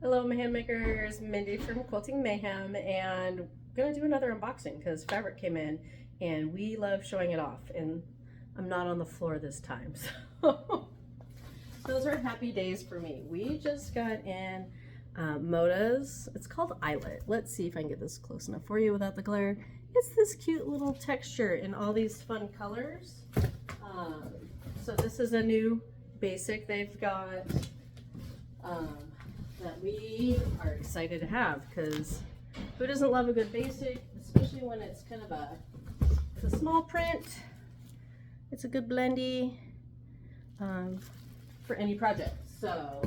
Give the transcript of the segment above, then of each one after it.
Hello, Mayhem Makers. Mindy from Quilting Mayhem, and I'm gonna do another unboxing because fabric came in, and we love showing it off. And I'm not on the floor this time, so those are happy days for me. We just got in Moda's. It's called Eyelet. Let's see if I can get this close enough for you without the glare. It's this cute little texture in all these fun colors. So this is a new basic they've got. That we are excited to have, because who doesn't love a good basic, especially when it's kind of it's a small print. It's a good blendy for any project. So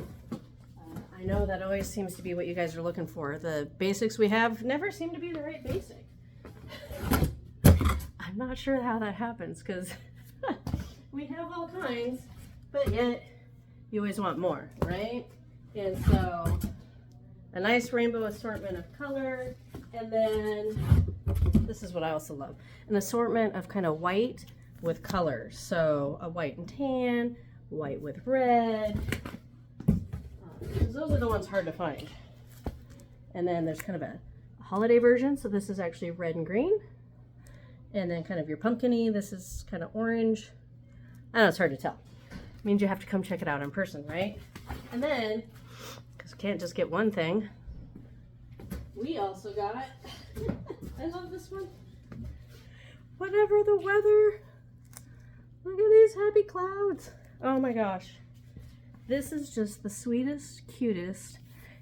I know that always seems to be what you guys are looking for. The basics we have never seem to be the right basic. I'm not sure how that happens, because we have all kinds, but yet you always want more, right? And so a nice rainbow assortment of color, and then this is what I also love, an assortment of kind of white with colors. So a white and tan, white with red, because those are the ones hard to find. And then there's kind of a holiday version, so this is actually red and green, and then kind of your pumpkin-y, this is kind of orange. I know it's hard to tell. It means you have to come check it out in person, right? And then, because you can't just get one thing, we also got, I love this one, whatever the weather. Look at these happy clouds. Oh my gosh. This is just the sweetest, cutest,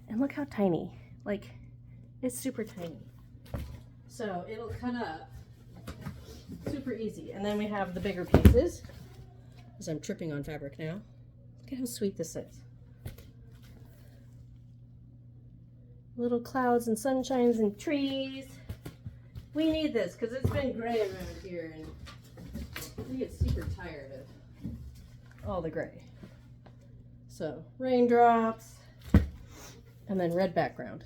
and look how tiny. Like, it's super tiny. So it'll cut up super easy. And then we have the bigger pieces, because I'm tripping on fabric now. Look at how sweet this is. Little clouds and sunshines and trees. We need this because it's been gray around here, and we get super tired of all the gray. So raindrops, and then red background.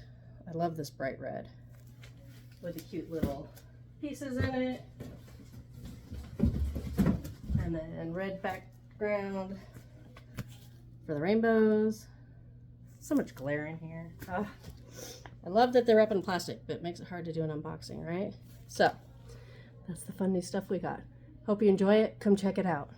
I love this bright red with the cute little pieces in it. And then red background for the rainbows. So much glare in here. Oh, I love that they're up in plastic, but it makes it hard to do an unboxing, right? So that's the fun new stuff we got. Hope you enjoy it. Come check it out.